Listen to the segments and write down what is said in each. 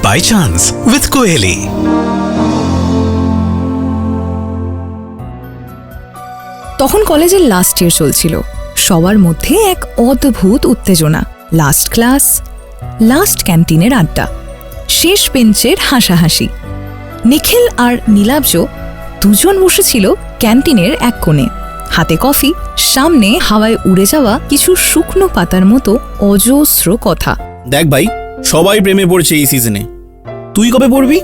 By chance with Koyeli. তখন কলেজের last year চলছিল। সবার মধ্যে এক অদ্ভুত উত্তেজনা। লাস্ট ক্লাস, লাস্ট ক্যান্টিনের আড্ডা, শেষ বেঞ্চের হাসাহাসি। নিখিল আর নীলাব্জ দুজন বসেছিল ক্যান্টিনের এক কোণে, হাতে কফি, সামনে হাওয়ায় উড়ে যাওয়া কিছু শুকনো পাতার মতো অজস্র কথা। দেখ ভাই, সবাই প্রেমে পড়ছে এই সিজনে, তুই কবে পড়বি?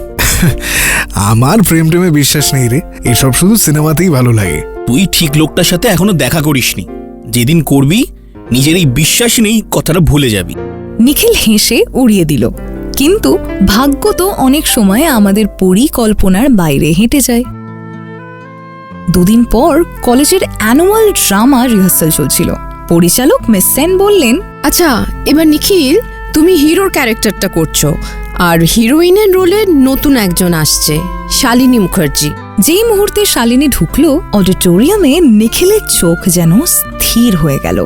আমার প্রেম টেমে বিশ্বাস নেই রে, এসব শুধু সিনেমাতেই ভালো লাগে। তুই ঠিক লোকটার সাথে এখনো দেখা করিসনি, যেদিন করবি নিজের এই বিশ্বাস নেই কথাটা ভুলে যাবি। নিখিল হেসে উড়িয়ে দিল, কিন্তু ভাগ্য তো অনেক সময় আমাদের পরিকল্পনার বাইরে হেঁটে যায়। দুদিন পর কলেজের অ্যানুয়াল ড্রামা রিহার্সাল চলছিল। পরিচালক মিস সেন বললেন, আচ্ছা এবার নিখিল তুমি হিরোর ক্যারেক্টারটা করছো, আর হিরোইনের রোলে নতুন একজন আসছে, শালিনী মুখার্জি। যেই মুহূর্তে শালিনী ঢুকলো অডিটোরিয়ামে, নিখিলের চোখ যেন স্থির হয়ে গেল।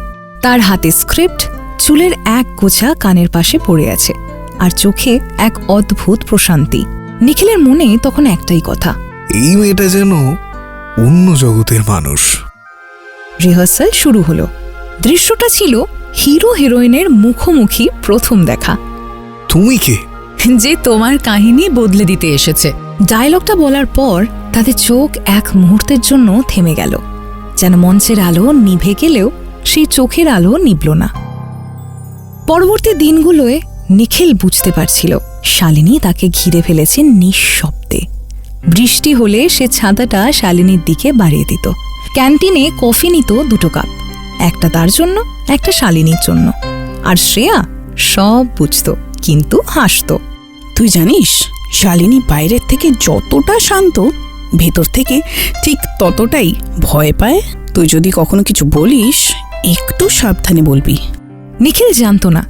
তার হাতে স্ক্রিপ্ট, চুলের এক গোছা কানের পাশে পড়ে আছে, আর চোখে এক অদ্ভুত প্রশান্তি। নিখিলের মনে তখন একটাই কথা, এই মেয়েটা যেন অন্য জগতের মানুষ। রিহার্সাল শুরু হলো। দৃশ্যটা ছিল হিরো হিরোইনের মুখোমুখি প্রথম দেখা। তুমি কে? যে তোমার কাহিনী বদলে দিতে এসেছে। ডায়লগটা বলার পর তাদের চোখ এক মুহূর্তের জন্য থেমে গেল, যেন মঞ্চের আলো নিভে গেলেও সেই চোখের আলো নিভল না। পরবর্তী দিনগুলোয় নিখিল বুঝতে পারছিল শালিনী তাকে ঘিরে ফেলেছে নিঃশব্দে। বৃষ্টি হলে সে ছাতাটা শালিনীর দিকে বাড়িয়ে দিত। ক্যান্টিনে কফি নিত 2 কাপ, একটা তার জন্য, একটা শালিনীর জন্য। আর শ্রেয়া সব বুঝত, কিন্তু হাসত। তুই জানিস শালিনী বাইরের থেকে যতটা শান্ত, ভেতর থেকে ঠিক ততটাই ভয় পায়। তুই যদি কখনো কিছু বলিস, একটু সাবধানে বলবি। নিখিল জানত না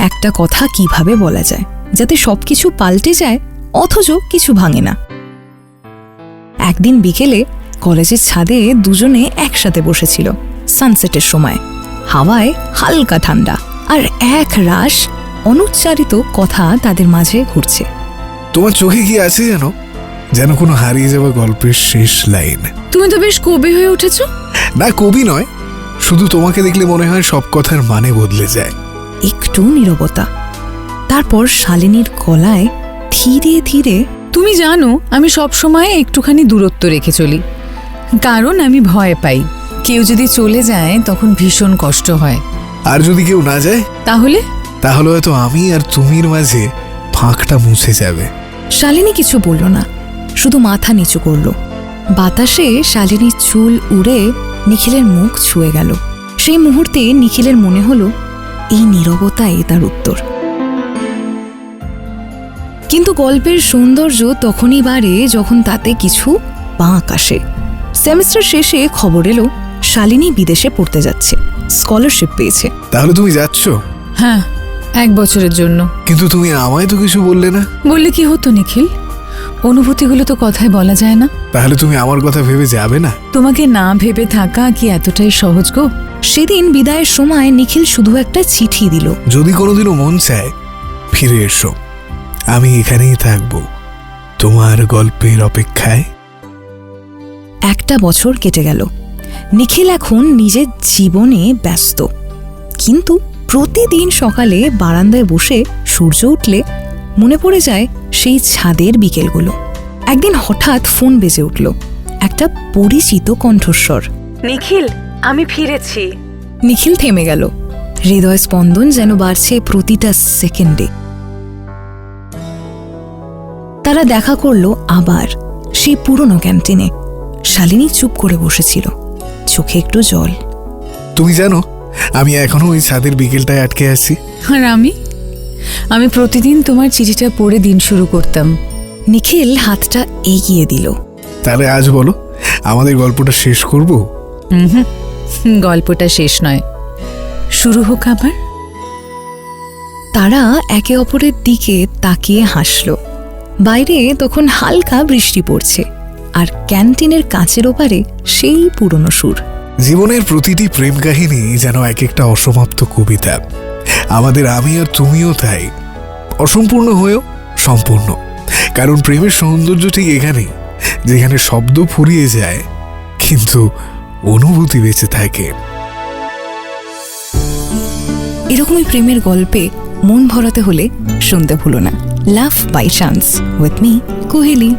একটা কথা কিভাবে বলা যায় যাতে সবকিছু পাল্টে যায় অথচ কিছু ভাঙে না। একদিন বিকেলে কলেজের ছাদে দুজনে একসাথে বসেছিল। সানসেটের সময় হাওয়ায় হালকা ঠান্ডা, আর এক রাশ অনুচ্চারিত কথা তাদের মাঝে ঘুরছে। তোমার চোখে কি আছে যেন, যেন কোনো হারিয়ে যাওয়া গল্পের শেষ লাইন। তুমি তো বেশ কবি হয়ে উঠেছ। না, কবি নয়, শুধু তোমাকে দেখলে মনে হয় সব কথার মানে বদলে যায়। একটু নীরবতা, তারপর শালিনীর গলায় ধীরে ধীরে, তুমি জানো আমি সব সময় একটুখানি দূরত্ব রেখে চলি, কারণ আমি ভয় পাই কেউ যদি চলে যায় তখন ভীষণ কষ্ট হয়। আর যদি কেউ না যায়, তাহলে হয়তো আমি আর তুমির মাঝে ফাঁকটা মুছে যাবে। শালিনী কিছু বলল না, শুধু মাথা নিচু করল। বাতাসে শালিনীর চুল উড়ে নিখিলের মুখ ছুঁয়ে গেল। সেই মুহূর্তে নিখিলের মনে হলো এই নীরবতাই তার উত্তর। কিন্তু গল্পের সৌন্দর্য তখনই বাড়ে যখন তাতে কিছু বাঁক আসে। সেমিস্টার শেষে খবর এলো শালিনী বিদেশে পড়তে যাচ্ছে, স্কলারশিপ পেয়েছে। তাহলে তুমি যাচ্ছ? হ্যাঁ, 1 বছরের জন্য। কিন্তু তুমি আমায় তো কিছু বললে না। বললে কি হতো নিখিল, অনুভূতিগুলো তো কথায় বলা যায় না। তাহলে তুমি আমার কথা ভেবে যাবে না? তোমাকে না ভেবে থাকা কি এতটাই সহজ গো? সেদিন বিদায়ের সময় নিখিল শুধু একটা চিঠি দিল, যদি কোনোদিনও মন চায় ফিরে এসো, আমি এখানেই থাকবো তোমার গল্পের অপেক্ষায়। 1 বছর কেটে গেল। নিখিল এখন নিজের জীবনে ব্যস্ত, কিন্তু প্রতিদিন সকালে বারান্দায় বসে সূর্য উঠলে মনে পড়ে যায় সেই ছাদের বিকেলগুলো। একদিন হঠাৎ ফোন বেজে উঠল, একটা পরিচিত কণ্ঠস্বর। নিখিল, আমি ফিরেছি। নিখিল থেমে গেল, হৃদয় স্পন্দন যেন বাড়ছে প্রতিটা সেকেন্ডে। তারা দেখা করলো আবার সেই পুরনো ক্যান্টিনে। শালিনী চুপ করে বসেছিল, চোখে একটু জল। তুমি জানো আমি এখনো ওই ছাদের বিকেলটায় আটকে আছি। আর আমি প্রতিদিন তোমার চিঠিটা পড়ে দিন শুরু করতাম। নিখিল হাতটা এগিয়ে দিল। তাহলে আজ বলো, আমাদের গল্পটা শেষ করব? গল্পটা শেষ নয়, শুরু হোক আবার। তারা একে অপরের দিকে তাকিয়ে হাসল। বাইরে তখন হালকা বৃষ্টি পড়ছে, আর ক্যান্টিনের কাঁচের ওপারে সেই পুরনো সুর। জীবনের প্রতিটি প্রেম কাহিনী যেন এক একটা অসমাপ্ত কবিতা। আমাদের আমি আর তুমিও তাই, অসম্পূর্ণ হয়েও সম্পূর্ণ। কারণ প্রেমের সৌন্দর্য ঠিক এখানেই, যেখানে শব্দ ফুরিয়ে যায় কিন্তু অনুভূতি বেঁচে থাকে। এরকমই প্রেমের গল্পে মন ভরাতে হলে শুনতে ভুলো না love by chance with me Kohli.